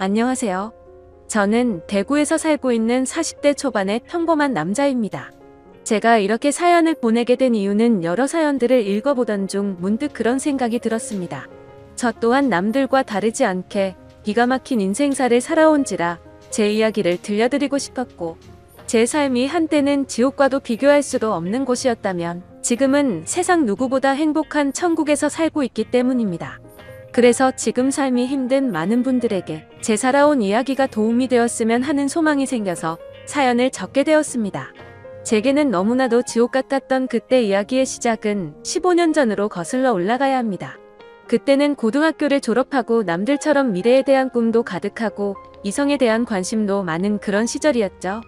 안녕하세요. 저는 대구에서 살고 있는 40대 초반의 평범한 남자입니다. 제가 이렇게 사연을 보내게 된 이유는 여러 사연들을 읽어보던 중 문득 그런 생각이 들었습니다. 저 또한 남들과 다르지 않게 기가 막힌 인생사를 살아온지라 제 이야기를 들려드리고 싶었고, 제 삶이 한때는 지옥과도 비교할 수도 없는 곳이었다면 지금은 세상 누구보다 행복한 천국에서 살고 있기 때문입니다. 그래서 지금 삶이 힘든 많은 분들에게 제 살아온 이야기가 도움이 되었으면 하는 소망이 생겨서 사연을 적게 되었습니다. 제게는 너무나도 지옥 같았던 그때 이야기의 시작은 15년 전으로 거슬러 올라가야 합니다. 그때는 고등학교를 졸업하고 남들처럼 미래에 대한 꿈도 가득하고 이성에 대한 관심도 많은 그런 시절이었죠.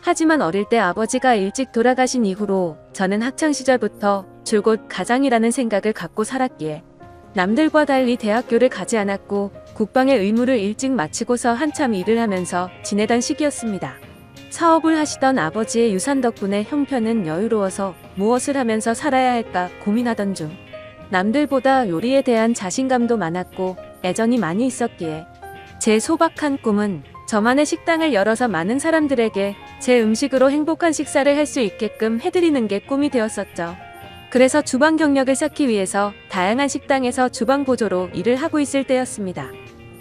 하지만 어릴 때 아버지가 일찍 돌아가신 이후로 저는 학창시절부터 줄곧 가장이라는 생각을 갖고 살았기에 남들과 달리 대학교를 가지 않았고 국방의 의무를 일찍 마치고서 한참 일을 하면서 지내던 시기였습니다. 사업을 하시던 아버지의 유산 덕분에 형편은 여유로워서 무엇을 하면서 살아야 할까 고민하던 중 남들보다 요리에 대한 자신감도 많았고 애정이 많이 있었기에 제 소박한 꿈은 저만의 식당을 열어서 많은 사람들에게 제 음식으로 행복한 식사를 할 수 있게끔 해드리는 게 꿈이 되었었죠. 그래서 주방 경력을 쌓기 위해서 다양한 식당에서 주방 보조로 일을 하고 있을 때였습니다.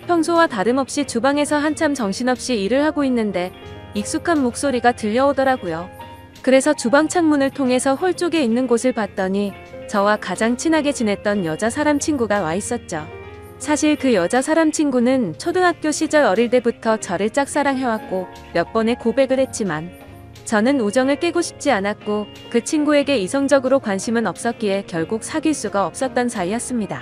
평소와 다름없이 주방에서 한참 정신없이 일을 하고 있는데 익숙한 목소리가 들려오더라고요. 그래서 주방 창문을 통해서 홀 쪽에 있는 곳을 봤더니 저와 가장 친하게 지냈던 여자 사람 친구가 와 있었죠. 사실 그 여자 사람 친구는 초등학교 시절 어릴 때부터 저를 짝사랑해왔고 몇 번의 고백을 했지만 저는 우정을 깨고 싶지 않았고 그 친구에게 이성적으로 관심은 없었기에 결국 사귈 수가 없었던 사이였습니다.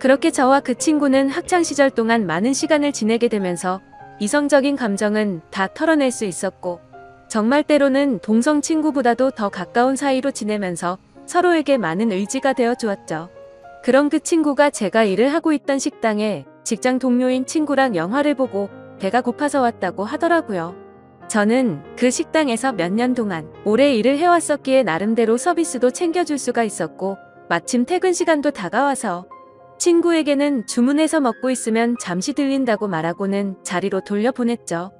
그렇게 저와 그 친구는 학창시절 동안 많은 시간을 지내게 되면서 이성적인 감정은 다 털어낼 수 있었고 정말 때로는 동성 친구보다도 더 가까운 사이로 지내면서 서로에게 많은 의지가 되어 주었죠. 그런 그 친구가 제가 일을 하고 있던 식당에 직장 동료인 친구랑 영화를 보고 배가 고파서 왔다고 하더라고요. 저는 그 식당에서 몇 년 동안 오래 일을 해왔었기에 나름대로 서비스도 챙겨줄 수가 있었고 마침 퇴근 시간도 다가와서 친구에게는 주문해서 먹고 있으면 잠시 들린다고 말하고는 자리로 돌려보냈죠.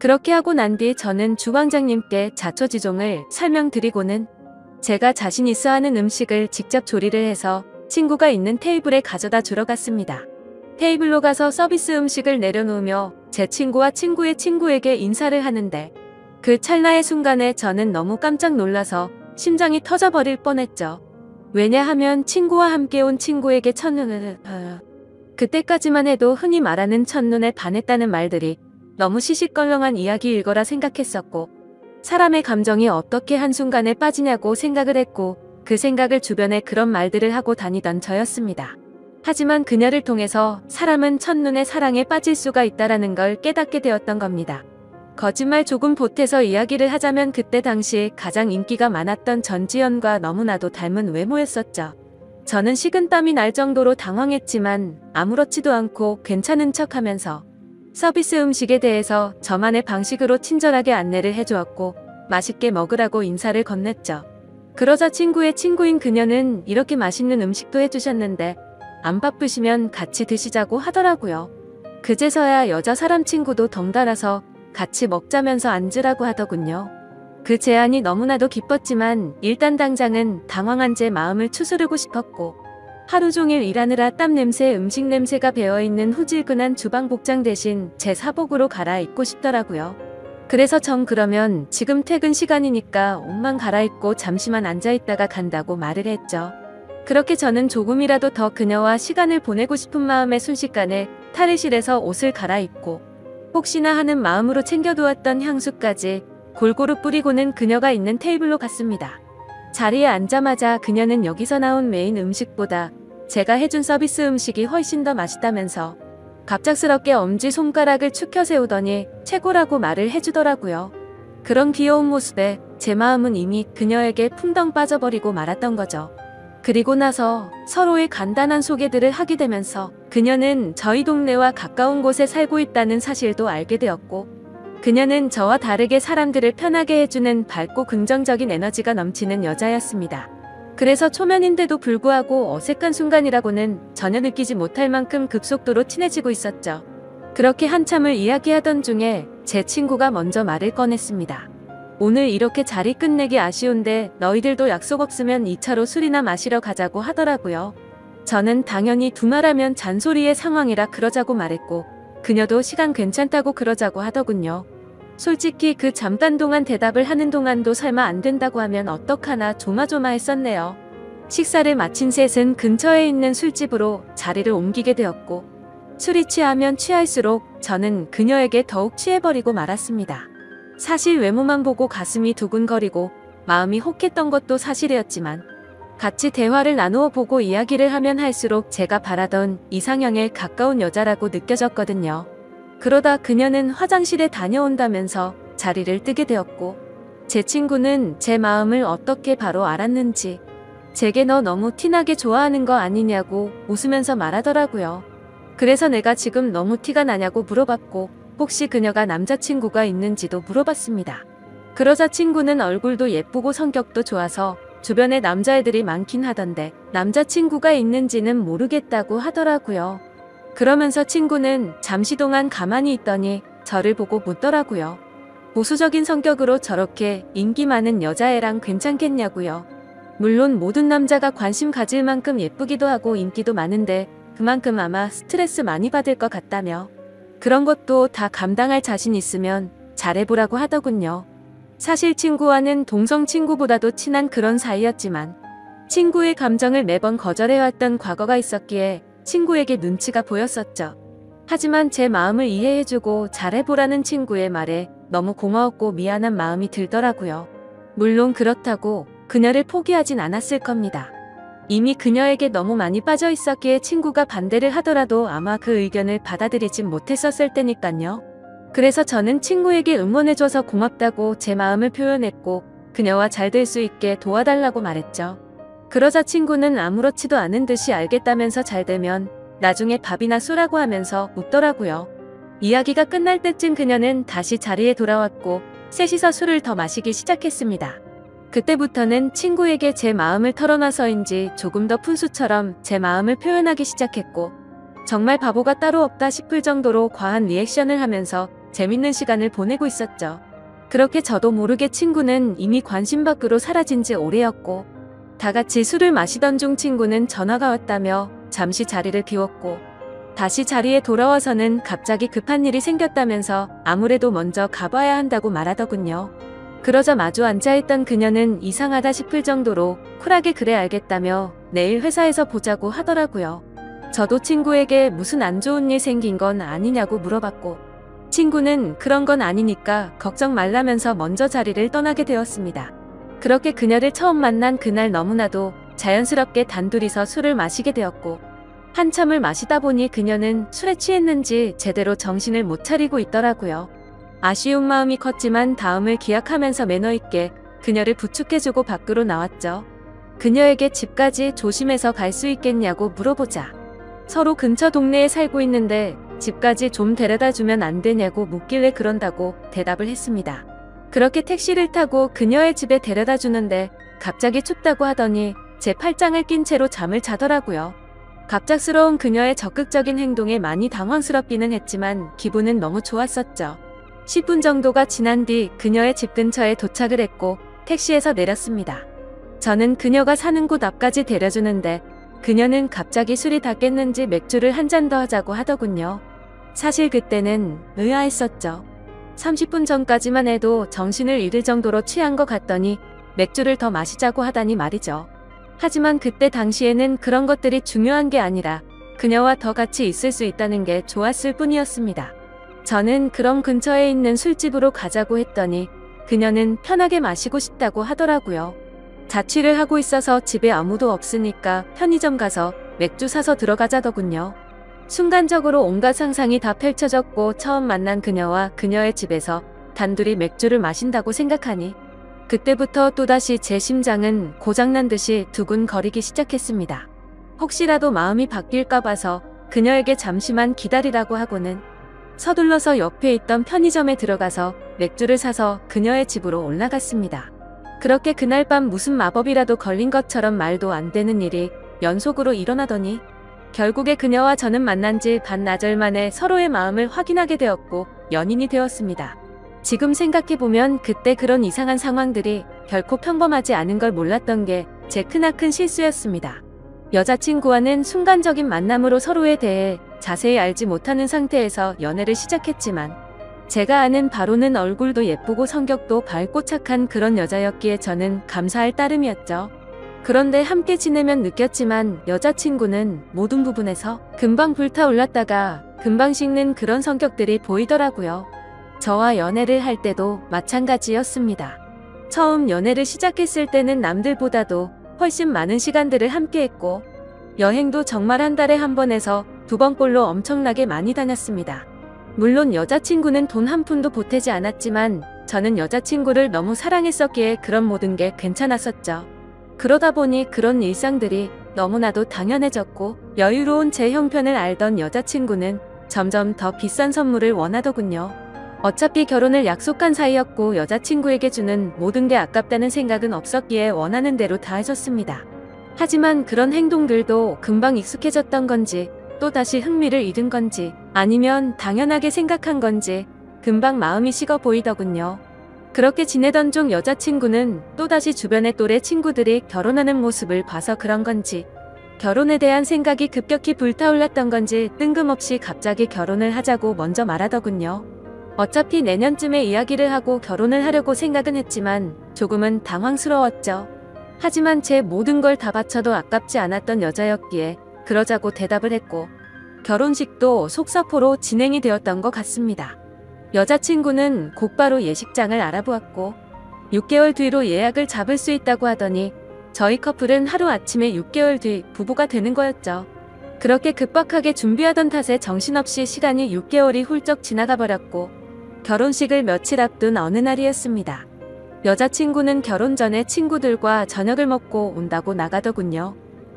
그렇게 하고 난 뒤 저는 주방장님께 자초지종을 설명드리고는 제가 자신 있어 하는 음식을 직접 조리를 해서 친구가 있는 테이블에 가져다 주러 갔습니다. 테이블로 가서 서비스 음식을 내려놓으며 제 친구와 친구의 친구에게 인사를 하는데 그 찰나의 순간에 저는 너무 깜짝 놀라서 심장이 터져버릴 뻔했죠. 왜냐하면 친구와 함께 온 친구에게 첫눈을 그때까지만 해도 흔히 말하는 첫눈에 반했다는 말들이 너무 시시껄렁한 이야기일 거라 생각했었고 사람의 감정이 어떻게 한순간에 빠지냐고 생각을 했고 그 생각을 주변에 그런 말들을 하고 다니던 저였습니다. 하지만 그녀를 통해서 사람은 첫눈에 사랑에 빠질 수가 있다라는 걸 깨닫게 되었던 겁니다. 거짓말 조금 보태서 이야기를 하자면 그때 당시 가장 인기가 많았던 전지현과 너무나도 닮은 외모였었죠. 저는 식은땀이 날 정도로 당황했지만 아무렇지도 않고 괜찮은 척하면서 서비스 음식에 대해서 저만의 방식으로 친절하게 안내를 해주었고 맛있게 먹으라고 인사를 건넸죠. 그러자 친구의 친구인 그녀는 이렇게 맛있는 음식도 해주셨는데 안 바쁘시면 같이 드시자고 하더라고요. 그제서야 여자 사람 친구도 덩달아서 같이 먹자면서 앉으라고 하더군요. 그 제안이 너무나도 기뻤지만 일단 당장은 당황한 제 마음을 추스르고 싶었고 하루 종일 일하느라 땀 냄새, 음식 냄새가 배어있는 후질근한 주방 복장 대신 제 사복으로 갈아입고 싶더라고요. 그래서 전 그러면 지금 퇴근 시간이니까 옷만 갈아입고 잠시만 앉아있다가 간다고 말을 했죠. 그렇게 저는 조금이라도 더 그녀와 시간을 보내고 싶은 마음에 순식간에 탈의실에서 옷을 갈아입고 혹시나 하는 마음으로 챙겨두었던 향수까지 골고루 뿌리고는 그녀가 있는 테이블로 갔습니다. 자리에 앉자마자 그녀는 여기서 나온 메인 음식보다 제가 해준 서비스 음식이 훨씬 더 맛있다면서 갑작스럽게 엄지손가락을 축혀 세우더니 최고라고 말을 해주더라고요. 그런 귀여운 모습에 제 마음은 이미 그녀에게 풍덩 빠져버리고 말았던 거죠. 그리고 나서 서로의 간단한 소개들을 하게 되면서 그녀는 저희 동네와 가까운 곳에 살고 있다는 사실도 알게 되었고 그녀는 저와 다르게 사람들을 편하게 해주는 밝고 긍정적인 에너지가 넘치는 여자였습니다. 그래서 초면인데도 불구하고 어색한 순간이라고는 전혀 느끼지 못할 만큼 급속도로 친해지고 있었죠. 그렇게 한참을 이야기하던 중에 제 친구가 먼저 말을 꺼냈습니다. 오늘 이렇게 자리 끝내기 아쉬운데 너희들도 약속 없으면 2차로 술이나 마시러 가자고 하더라고요. 저는 당연히 두말하면 잔소리의 상황이라 그러자고 말했고 그녀도 시간 괜찮다고 그러자고 하더군요. 솔직히 그 잠깐 동안 대답을 하는 동안도 설마 안 된다고 하면 어떡하나 조마조마했었네요. 식사를 마친 셋은 근처에 있는 술집으로 자리를 옮기게 되었고 술이 취하면 취할수록 저는 그녀에게 더욱 취해버리고 말았습니다. 사실 외모만 보고 가슴이 두근거리고 마음이 혹했던 것도 사실이었지만 같이 대화를 나누어 보고 이야기를 하면 할수록 제가 바라던 이상형에 가까운 여자라고 느껴졌거든요. 그러다 그녀는 화장실에 다녀온다면서 자리를 뜨게 되었고 제 친구는 제 마음을 어떻게 바로 알았는지 제게 너 너무 티나게 좋아하는 거 아니냐고 웃으면서 말하더라고요. 그래서 내가 지금 너무 티가 나냐고 물어봤고 혹시 그녀가 남자친구가 있는지도 물어봤습니다. 그러자 친구는 얼굴도 예쁘고 성격도 좋아서 주변에 남자애들이 많긴 하던데 남자친구가 있는지는 모르겠다고 하더라고요. 그러면서 친구는 잠시 동안 가만히 있더니 저를 보고 묻더라고요. 보수적인 성격으로 저렇게 인기 많은 여자애랑 괜찮겠냐고요. 물론 모든 남자가 관심 가질 만큼 예쁘기도 하고 인기도 많은데 그만큼 아마 스트레스 많이 받을 것 같다며 그런 것도 다 감당할 자신 있으면 잘해보라고 하더군요. 사실 친구와는 동성 친구보다도 친한 그런 사이였지만 친구의 감정을 매번 거절해왔던 과거가 있었기에 친구에게 눈치가 보였었죠. 하지만 제 마음을 이해해주고 잘해보라는 친구의 말에 너무 고마웠고 미안한 마음이 들더라고요. 물론 그렇다고 그녀를 포기하진 않았을 겁니다. 이미 그녀에게 너무 많이 빠져 있었기에 친구가 반대를 하더라도 아마 그 의견을 받아들이진 못했었을 테니까요. 그래서 저는 친구에게 응원해줘서 고맙다고 제 마음을 표현했고 그녀와 잘 될 수 있게 도와달라고 말했죠. 그러자 친구는 아무렇지도 않은 듯이 알겠다면서 잘 되면 나중에 밥이나 쏘라고 하면서 웃더라고요. 이야기가 끝날 때쯤 그녀는 다시 자리에 돌아왔고 셋이서 술을 더 마시기 시작했습니다. 그때부터는 친구에게 제 마음을 털어놔서인지 조금 더 푼수처럼 제 마음을 표현하기 시작했고 정말 바보가 따로 없다 싶을 정도로 과한 리액션을 하면서 재밌는 시간을 보내고 있었죠. 그렇게 저도 모르게 친구는 이미 관심 밖으로 사라진 지 오래였고 다 같이 술을 마시던 중 친구는 전화가 왔다며 잠시 자리를 비웠고 다시 자리에 돌아와서는 갑자기 급한 일이 생겼다면서 아무래도 먼저 가봐야 한다고 말하더군요. 그러자 마주 앉아있던 그녀는 이상하다 싶을 정도로 쿨하게 그래 알겠다며 내일 회사에서 보자고 하더라고요. 저도 친구에게 무슨 안 좋은 일 생긴 건 아니냐고 물어봤고 친구는 그런 건 아니니까 걱정 말라면서 먼저 자리를 떠나게 되었습니다. 그렇게 그녀를 처음 만난 그날 너무나도 자연스럽게 단둘이서 술을 마시게 되었고 한참을 마시다 보니 그녀는 술에 취했는지 제대로 정신을 못 차리고 있더라고요. 아쉬운 마음이 컸지만 다음을 기약하면서 매너 있게 그녀를 부축해주고 밖으로 나왔죠. 그녀에게 집까지 조심해서 갈 수 있겠냐고 물어보자 서로 근처 동네에 살고 있는데 집까지 좀 데려다 주면 안 되냐고 묻길래 그런다고 대답을 했습니다. 그렇게 택시를 타고 그녀의 집에 데려다 주는데 갑자기 춥다고 하더니 제 팔짱을 낀 채로 잠을 자더라고요. 갑작스러운 그녀의 적극적인 행동에 많이 당황스럽기는 했지만 기분은 너무 좋았었죠. 10분 정도가 지난 뒤 그녀의 집 근처에 도착을 했고 택시에서 내렸습니다. 저는 그녀가 사는 곳 앞까지 데려주는데 그녀는 갑자기 술이 다 깼는지 맥주를 한 잔 더 하자고 하더군요. 사실 그때는 의아했었죠. 30분 전까지만 해도 정신을 잃을 정도로 취한 것 같더니 맥주를 더 마시자고 하다니 말이죠. 하지만 그때 당시에는 그런 것들이 중요한 게 아니라 그녀와 더 같이 있을 수 있다는 게 좋았을 뿐이었습니다. 저는 그럼 근처에 있는 술집으로 가자고 했더니 그녀는 편하게 마시고 싶다고 하더라고요. 자취를 하고 있어서 집에 아무도 없으니까 편의점 가서 맥주 사서 들어가자더군요. 순간적으로 온갖 상상이 다 펼쳐졌고 처음 만난 그녀와 그녀의 집에서 단둘이 맥주를 마신다고 생각하니 그때부터 또다시 제 심장은 고장난 듯이 두근거리기 시작했습니다. 혹시라도 마음이 바뀔까 봐서 그녀에게 잠시만 기다리라고 하고는 서둘러서 옆에 있던 편의점에 들어가서 맥주를 사서 그녀의 집으로 올라갔습니다. 그렇게 그날 밤 무슨 마법이라도 걸린 것처럼 말도 안 되는 일이 연속으로 일어나더니 결국에 그녀와 저는 만난 지 반나절 만에 서로의 마음을 확인하게 되었고 연인이 되었습니다. 지금 생각해보면 그때 그런 이상한 상황들이 결코 평범하지 않은 걸 몰랐던 게 제 크나큰 실수였습니다. 여자친구와는 순간적인 만남으로 서로에 대해 자세히 알지 못하는 상태에서 연애를 시작했지만 제가 아는 바로는 얼굴도 예쁘고 성격도 밝고 착한 그런 여자였기에 저는 감사할 따름이었죠. 그런데 함께 지내면 느꼈지만 여자친구는 모든 부분에서 금방 불타올랐다가 금방 식는 그런 성격들이 보이더라고요. 저와 연애를 할 때도 마찬가지였습니다. 처음 연애를 시작했을 때는 남들보다도 훨씬 많은 시간들을 함께했고 여행도 정말 한 달에 한 번에서 2번꼴로 엄청나게 많이 다녔습니다. 물론 여자친구는 돈 한 푼도 보태지 않았지만 저는 여자친구를 너무 사랑했었기에 그런 모든 게 괜찮았었죠. 그러다 보니 그런 일상들이 너무나도 당연해졌고 여유로운 제 형편을 알던 여자친구는 점점 더 비싼 선물을 원하더군요. 어차피 결혼을 약속한 사이였고 여자친구에게 주는 모든 게 아깝다는 생각은 없었기에 원하는 대로 다 해줬습니다. 하지만 그런 행동들도 금방 익숙해졌던 건지 또다시 흥미를 잃은 건지 아니면 당연하게 생각한 건지 금방 마음이 식어 보이더군요. 그렇게 지내던 중 여자친구는 또다시 주변의 또래 친구들이 결혼하는 모습을 봐서 그런 건지 결혼에 대한 생각이 급격히 불타올랐던 건지 뜬금없이 갑자기 결혼을 하자고 먼저 말하더군요. 어차피 내년쯤에 이야기를 하고 결혼을 하려고 생각은 했지만 조금은 당황스러웠죠. 하지만 제 모든 걸 다 바쳐도 아깝지 않았던 여자였기에 그러자고 대답을 했고 결혼식도 속사포로 진행이 되었던 것 같습니다. 여자친구는 곧바로 예식장을 알아보았고 6개월 뒤로 예약을 잡을 수 있다고 하더니 저희 커플은 하루아침에 6개월 뒤 부부가 되는 거였죠. 그렇게 급박하게 준비하던 탓에 정신없이 시간이 6개월이 훌쩍 지나가 버렸고 결혼식을 며칠 앞둔 어느 날이었습니다. 여자친구는 결혼 전에 친구들과 저녁을 먹고 온다고 나가더군요.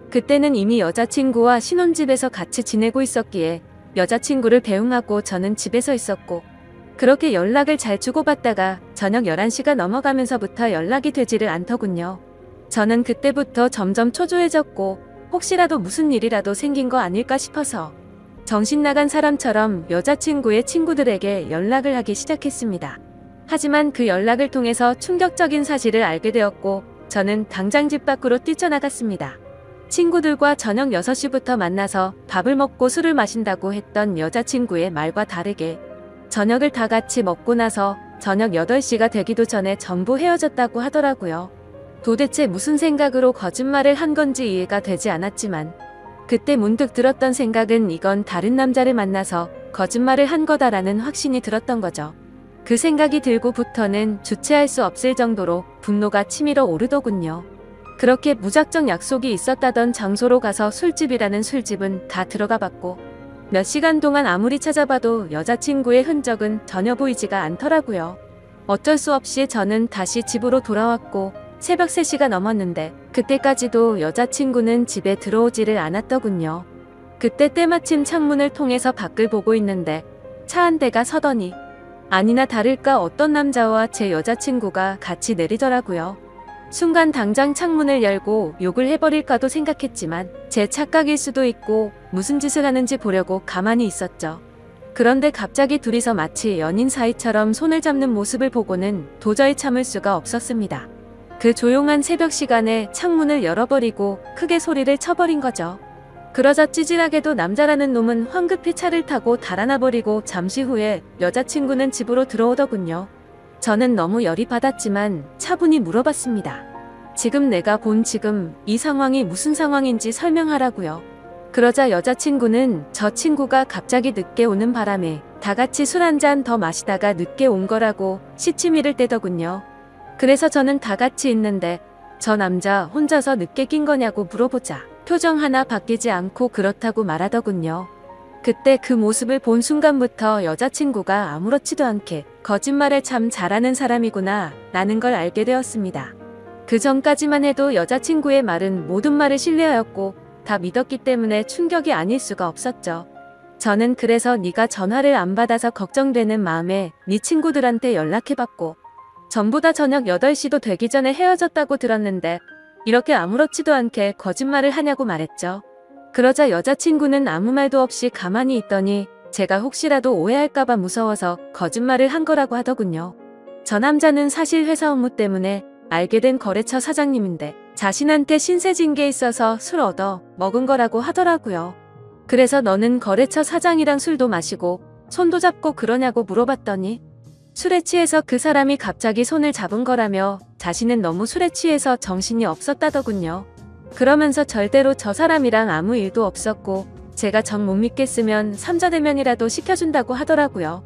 그때는 이미 여자친구와 신혼집에서 같이 지내고 있었기에 여자친구를 배웅하고 저는 집에서 있었고 그렇게 연락을 잘 주고받다가 저녁 11시가 넘어가면서부터 연락이 되지를 않더군요. 저는 그때부터 점점 초조해졌고 혹시라도 무슨 일이라도 생긴 거 아닐까 싶어서 정신 나간 사람처럼 여자친구의 친구들에게 연락을 하기 시작했습니다. 하지만 그 연락을 통해서 충격적인 사실을 알게 되었고 저는 당장 집 밖으로 뛰쳐나갔습니다. 친구들과 저녁 6시부터 만나서 밥을 먹고 술을 마신다고 했던 여자친구의 말과 다르게 저녁을 다 같이 먹고 나서 저녁 8시가 되기도 전에 전부 헤어졌다고 하더라고요. 도대체 무슨 생각으로 거짓말을 한 건지 이해가 되지 않았지만 그때 문득 들었던 생각은 이건 다른 남자를 만나서 거짓말을 한 거다라는 확신이 들었던 거죠. 그 생각이 들고부터는 주체할 수 없을 정도로 분노가 치밀어 오르더군요. 그렇게 무작정 약속이 있었다던 장소로 가서 술집이라는 술집은 다 들어가 봤고 몇 시간 동안 아무리 찾아봐도 여자친구의 흔적은 전혀 보이지가 않더라고요. 어쩔 수 없이 저는 다시 집으로 돌아왔고 새벽 3시가 넘었는데 그때까지도 여자친구는 집에 들어오지를 않았더군요. 그때 때마침 창문을 통해서 밖을 보고 있는데 차 한 대가 서더니 아니나 다를까 어떤 남자와 제 여자친구가 같이 내리더라고요. 순간 당장 창문을 열고 욕을 해버릴까도 생각했지만 제 착각일 수도 있고 무슨 짓을 하는지 보려고 가만히 있었죠. 그런데 갑자기 둘이서 마치 연인 사이처럼 손을 잡는 모습을 보고는 도저히 참을 수가 없었습니다. 그 조용한 새벽 시간에 창문을 열어버리고 크게 소리를 쳐버린 거죠. 그러자 찌질하게도 남자라는 놈은 황급히 차를 타고 달아나버리고 잠시 후에 여자친구는 집으로 들어오더군요. 저는 너무 열이 받았지만 차분히 물어봤습니다. 지금 내가 본 지금 이 상황이 무슨 상황인지 설명하라고요. 그러자 여자친구는 저 친구가 갑자기 늦게 오는 바람에 다 같이 술 한 잔 더 마시다가 늦게 온 거라고 시치미를 떼더군요. 그래서 저는 다 같이 있는데 저 남자 혼자서 늦게 낀 거냐고 물어보자 표정 하나 바뀌지 않고 그렇다고 말하더군요. 그때 그 모습을 본 순간부터 여자친구가 아무렇지도 않게 거짓말을 참 잘하는 사람이구나 라는 걸 알게 되었습니다. 그 전까지만 해도 여자친구의 말은 모든 말을 신뢰하였고 다 믿었기 때문에 충격이 아닐 수가 없었죠. 저는 그래서 네가 전화를 안 받아서 걱정되는 마음에 네 친구들한테 연락해봤고 전부 다 저녁 8시도 되기 전에 헤어졌다고 들었는데 이렇게 아무렇지도 않게 거짓말을 하냐고 말했죠. 그러자 여자친구는 아무 말도 없이 가만히 있더니 제가 혹시라도 오해할까봐 무서워서 거짓말을 한 거라고 하더군요. 저 남자는 사실 회사 업무 때문에 알게 된 거래처 사장님인데 자신한테 신세 진 게 있어서 술 얻어 먹은 거라고 하더라고요. 그래서 너는 거래처 사장이랑 술도 마시고 손도 잡고 그러냐고 물어봤더니 술에 취해서 그 사람이 갑자기 손을 잡은 거라며 자신은 너무 술에 취해서 정신이 없었다더군요. 그러면서 절대로 저 사람이랑 아무 일도 없었고 제가 정 못 믿겠으면 삼자대면이라도 시켜준다고 하더라고요.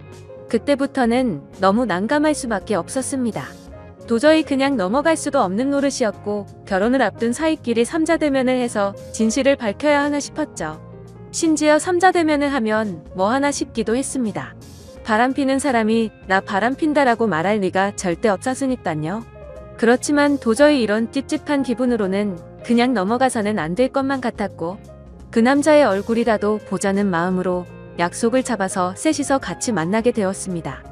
그때부터는 너무 난감할 수밖에 없었습니다. 도저히 그냥 넘어갈 수도 없는 노릇이었고 결혼을 앞둔 사이끼리 삼자대면을 해서 진실을 밝혀야 하나 싶었죠. 심지어 삼자대면을 하면 뭐 하나 싶기도 했습니다. 바람피는 사람이 나 바람핀다라고 말할 리가 절대 없었으니깐요. 그렇지만 도저히 이런 찝찝한 기분으로는 그냥 넘어가서는 안 될 것만 같았고 그 남자의 얼굴이라도 보자는 마음으로 약속을 잡아서 셋이서 같이 만나게 되었습니다.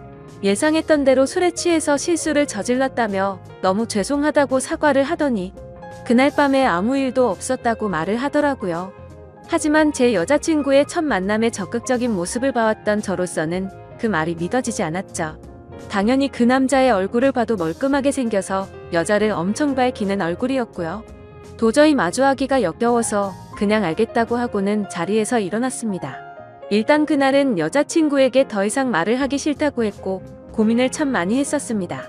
예상했던 대로 술에 취해서 실수를 저질렀다며 너무 죄송하다고 사과를 하더니 그날 밤에 아무 일도 없었다고 말을 하더라고요. 하지만 제 여자친구의 첫 만남에 적극적인 모습을 봐왔던 저로서는 그 말이 믿어지지 않았죠. 당연히 그 남자의 얼굴을 봐도 멀끔하게 생겨서 여자를 엄청 밝히는 얼굴이었고요. 도저히 마주하기가 역겨워서 그냥 알겠다고 하고는 자리에서 일어났습니다. 일단 그날은 여자친구에게 더 이상 말을 하기 싫다고 했고 고민을 참 많이 했었습니다.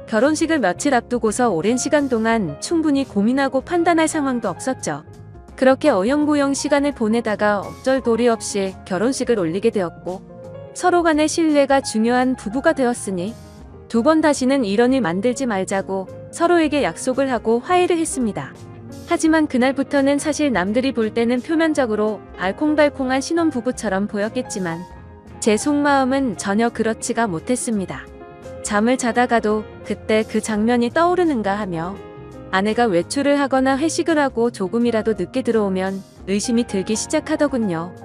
결혼식을 며칠 앞두고서 오랜 시간 동안 충분히 고민하고 판단할 상황도 없었죠. 그렇게 어영부영 시간을 보내다가 없절도리 없이 결혼식을 올리게 되었고 서로 간의 신뢰가 중요한 부부가 되었으니 두 번 다시는 이런 일 만들지 말자고 서로에게 약속을 하고 화해를 했습니다. 하지만 그날부터는 사실 남들이 볼 때는 표면적으로 알콩달콩한 신혼부부처럼 보였겠지만 제 속마음은 전혀 그렇지가 못했습니다. 잠을 자다가도 그때 그 장면이 떠오르는가 하며 아내가 외출을 하거나 회식을 하고 조금이라도 늦게 들어오면 의심이 들기 시작하더군요.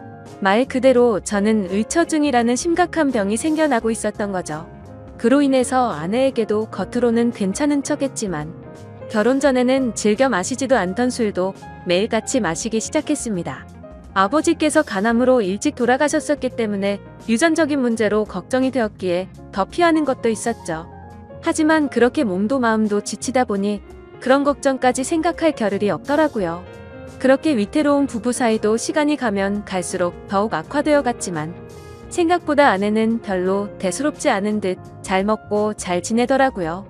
말 그대로 저는 의처증이라는 심각한 병이 생겨나고 있었던 거죠. 그로 인해서 아내에게도 겉으로는 괜찮은 척했지만 결혼 전에는 즐겨 마시지도 않던 술도 매일같이 마시기 시작했습니다. 아버지께서 간암으로 일찍 돌아가셨었기 때문에 유전적인 문제로 걱정이 되었기에 더 피하는 것도 있었죠. 하지만 그렇게 몸도 마음도 지치다 보니 그런 걱정까지 생각할 겨를이 없더라고요. 그렇게 위태로운 부부 사이도 시간이 가면 갈수록 더욱 악화되어 갔지만 생각보다 아내는 별로 대수롭지 않은 듯 잘 먹고 잘 지내더라고요.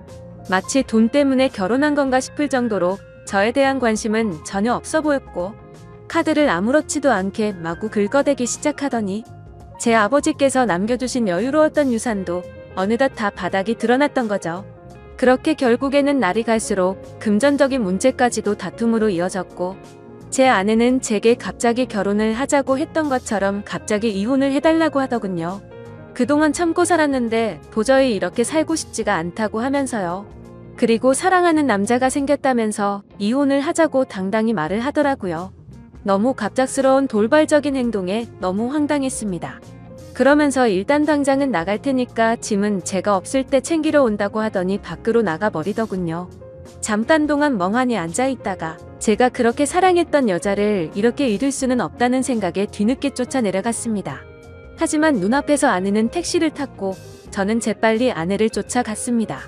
마치 돈 때문에 결혼한 건가 싶을 정도로 저에 대한 관심은 전혀 없어 보였고 카드를 아무렇지도 않게 마구 긁어대기 시작하더니 제 아버지께서 남겨주신 여유로웠던 유산도 어느덧 다 바닥이 드러났던 거죠. 그렇게 결국에는 날이 갈수록 금전적인 문제까지도 다툼으로 이어졌고 제 아내는 제게 갑자기 결혼을 하자고 했던 것처럼 갑자기 이혼을 해달라고 하더군요. 그동안 참고 살았는데 도저히 이렇게 살고 싶지가 않다고 하면서요. 그리고 사랑하는 남자가 생겼다면서 이혼을 하자고 당당히 말을 하더라고요. 너무 갑작스러운 돌발적인 행동에 너무 황당했습니다. 그러면서 일단 당장은 나갈 테니까 짐은 제가 없을 때 챙기러 온다고 하더니 밖으로 나가버리더군요. 잠깐 동안 멍하니 앉아있다가 제가 그렇게 사랑했던 여자를 이렇게 잃을 수는 없다는 생각에 뒤늦게 쫓아 내려갔습니다. 하지만 눈앞에서 아내는 택시를 탔고 저는 재빨리 아내를 쫓아갔습니다.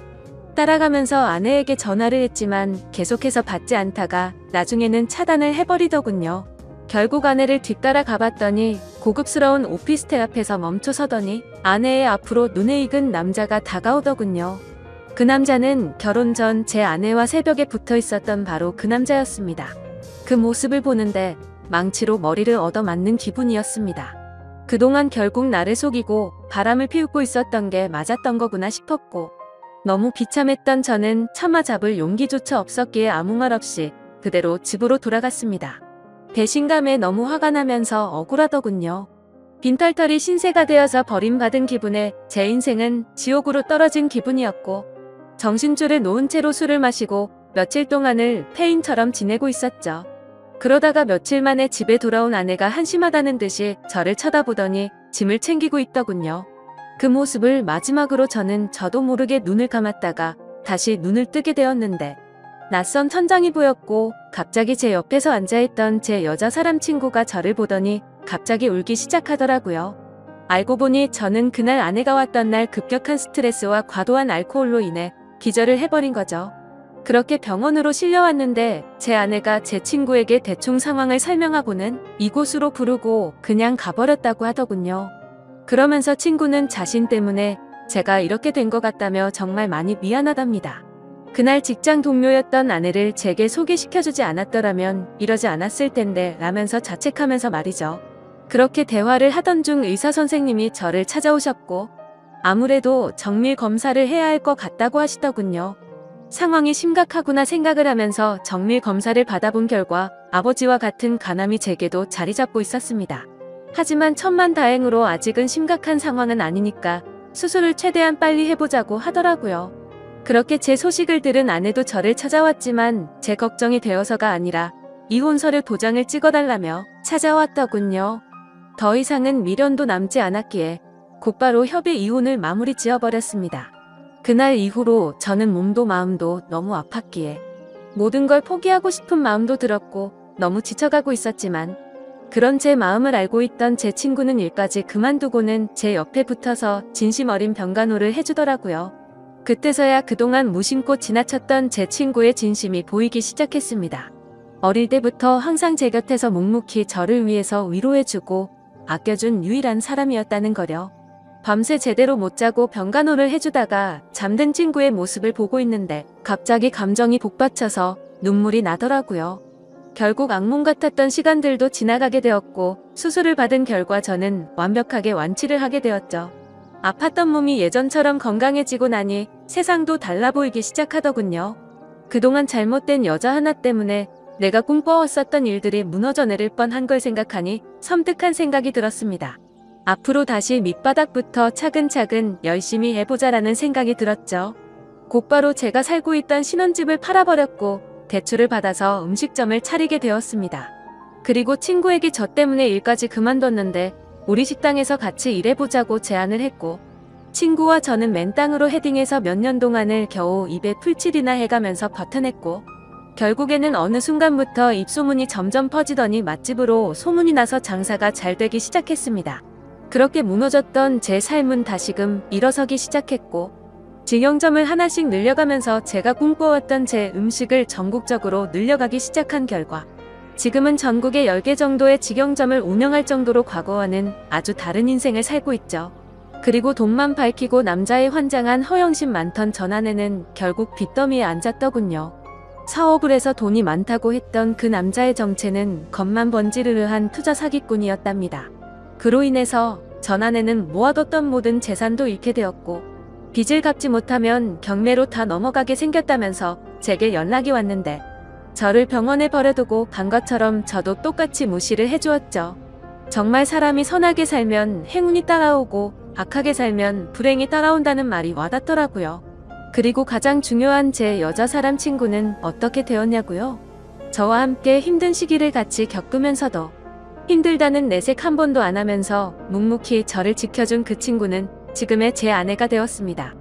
따라가면서 아내에게 전화를 했지만 계속해서 받지 않다가 나중에는 차단을 해버리더군요. 결국 아내를 뒤따라 가봤더니 고급스러운 오피스텔 앞에서 멈춰서더니 아내의 앞으로 눈에 익은 남자가 다가오더군요. 그 남자는 결혼 전 제 아내와 새벽에 붙어 있었던 바로 그 남자였습니다. 그 모습을 보는데 망치로 머리를 얻어맞는 기분이었습니다. 그동안 결국 나를 속이고 바람을 피우고 있었던 게 맞았던 거구나 싶었고 너무 비참했던 저는 차마 잡을 용기조차 없었기에 아무 말 없이 그대로 집으로 돌아갔습니다. 배신감에 너무 화가 나면서 억울하더군요. 빈털털이 신세가 되어서 버림받은 기분에 제 인생은 지옥으로 떨어진 기분이었고 정신줄을 놓은 채로 술을 마시고 며칠 동안을 폐인처럼 지내고 있었죠. 그러다가 며칠 만에 집에 돌아온 아내가 한심하다는 듯이 저를 쳐다보더니 짐을 챙기고 있더군요. 그 모습을 마지막으로 저는 저도 모르게 눈을 감았다가 다시 눈을 뜨게 되었는데 낯선 천장이 보였고 갑자기 제 옆에서 앉아있던 제 여자 사람 친구가 저를 보더니 갑자기 울기 시작하더라고요. 알고 보니 저는 그날 아내가 왔던 날 급격한 스트레스와 과도한 알코올로 인해 기절을 해버린 거죠. 그렇게 병원으로 실려왔는데 제 아내가 제 친구에게 대충 상황을 설명하고는 이곳으로 부르고 그냥 가버렸다고 하더군요. 그러면서 친구는 자신 때문에 제가 이렇게 된 것 같다며 정말 많이 미안하답니다. 그날 직장 동료였던 아내를 제게 소개시켜주지 않았더라면 이러지 않았을 텐데 라면서 자책하면서 말이죠. 그렇게 대화를 하던 중 의사 선생님이 저를 찾아오셨고 아무래도 정밀 검사를 해야 할 것 같다고 하시더군요. 상황이 심각하구나 생각을 하면서 정밀 검사를 받아본 결과 아버지와 같은 간암이 제게도 자리 잡고 있었습니다. 하지만 천만다행으로 아직은 심각한 상황은 아니니까 수술을 최대한 빨리 해보자고 하더라고요. 그렇게 제 소식을 들은 아내도 저를 찾아왔지만 제 걱정이 되어서가 아니라 이혼서류 도장을 찍어달라며 찾아왔더군요. 더 이상은 미련도 남지 않았기에 곧바로 협의 이혼을 마무리 지어버렸습니다. 그날 이후로 저는 몸도 마음도 너무 아팠기에 모든 걸 포기하고 싶은 마음도 들었고 너무 지쳐가고 있었지만 그런 제 마음을 알고 있던 제 친구는 일까지 그만두고는 제 옆에 붙어서 진심 어린 병간호를 해주더라고요. 그때서야 그동안 무심코 지나쳤던 제 친구의 진심이 보이기 시작했습니다. 어릴 때부터 항상 제 곁에서 묵묵히 저를 위해서 위로해주고 아껴준 유일한 사람이었다는 거려. 밤새 제대로 못 자고 병간호를 해주다가 잠든 친구의 모습을 보고 있는데 갑자기 감정이 복받쳐서 눈물이 나더라고요. 결국 악몽 같았던 시간들도 지나가게 되었고 수술을 받은 결과 저는 완벽하게 완치를 하게 되었죠. 아팠던 몸이 예전처럼 건강해지고 나니 세상도 달라 보이기 시작하더군요. 그동안 잘못된 여자 하나 때문에 내가 꿈꿔왔었던 일들이 무너져 내릴 뻔한 걸 생각하니 섬뜩한 생각이 들었습니다. 앞으로 다시 밑바닥부터 차근차근 열심히 해보자라는 생각이 들었죠. 곧바로 제가 살고 있던 신혼집을 팔아버렸고 대출을 받아서 음식점을 차리게 되었습니다. 그리고 친구에게 저 때문에 일까지 그만뒀는데 우리 식당에서 같이 일해보자고 제안을 했고 친구와 저는 맨땅으로 헤딩해서 몇 년 동안을 겨우 입에 풀칠이나 해가면서 버텨냈고 결국에는 어느 순간부터 입소문이 점점 퍼지더니 맛집으로 소문이 나서 장사가 잘 되기 시작했습니다. 그렇게 무너졌던 제 삶은 다시금 일어서기 시작했고 직영점을 하나씩 늘려가면서 제가 꿈꿔왔던 제 음식을 전국적으로 늘려가기 시작한 결과 지금은 전국에 10개 정도의 직영점을 운영할 정도로 과거와는 아주 다른 인생을 살고 있죠. 그리고 돈만 밝히고 남자의 환장한 허영심 많던 전 아내는 결국 빚더미에 앉았더군요. 사업을 해서 돈이 많다고 했던 그 남자의 정체는 겉만 번지르르한 투자 사기꾼이었답니다. 그로 인해서 전 아내는 모아뒀던 모든 재산도 잃게 되었고 빚을 갚지 못하면 경매로 다 넘어가게 생겼다면서 제게 연락이 왔는데 저를 병원에 버려두고 간 것처럼 저도 똑같이 무시를 해주었죠. 정말 사람이 선하게 살면 행운이 따라오고 악하게 살면 불행이 따라온다는 말이 와닿더라고요. 그리고 가장 중요한 제 여자 사람 친구는 어떻게 되었냐고요? 저와 함께 힘든 시기를 같이 겪으면서도 힘들다는 내색 한 번도 안 하면서 묵묵히 저를 지켜준 그 친구는 지금의 제 아내가 되었습니다.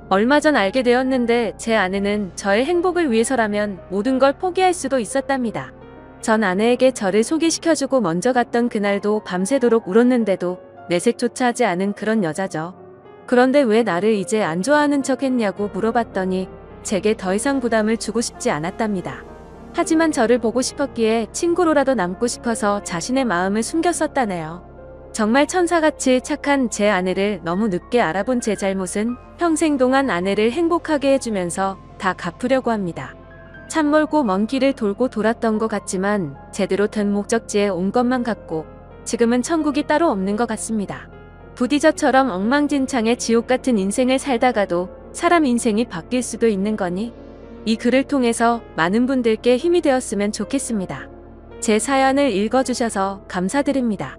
얼마 전 알게 되었는데 제 아내는 저의 행복을 위해서라면 모든 걸 포기할 수도 있었답니다. 전 아내에게 저를 소개시켜주고 먼저 갔던 그날도 밤새도록 울었는데도 내색조차 하지 않은 그런 여자죠. 그런데 왜 나를 이제 안 좋아하는 척 했냐고 물어봤더니 제게 더 이상 부담을 주고 싶지 않았답니다. 하지만 저를 보고 싶었기에 친구로라도 남고 싶어서 자신의 마음을 숨겼었다네요. 정말 천사같이 착한 제 아내를 너무 늦게 알아본 제 잘못은 평생 동안 아내를 행복하게 해주면서 다 갚으려고 합니다. 참 멀고 먼 길을 돌고 돌았던 것 같지만 제대로 된 목적지에 온 것만 같고 지금은 천국이 따로 없는 것 같습니다. 부디 저처럼 엉망진창의 지옥 같은 인생을 살다가도 사람 인생이 바뀔 수도 있는 거니 이 글을 통해서 많은 분들께 힘이 되었으면 좋겠습니다. 제 사연을 읽어주셔서 감사드립니다.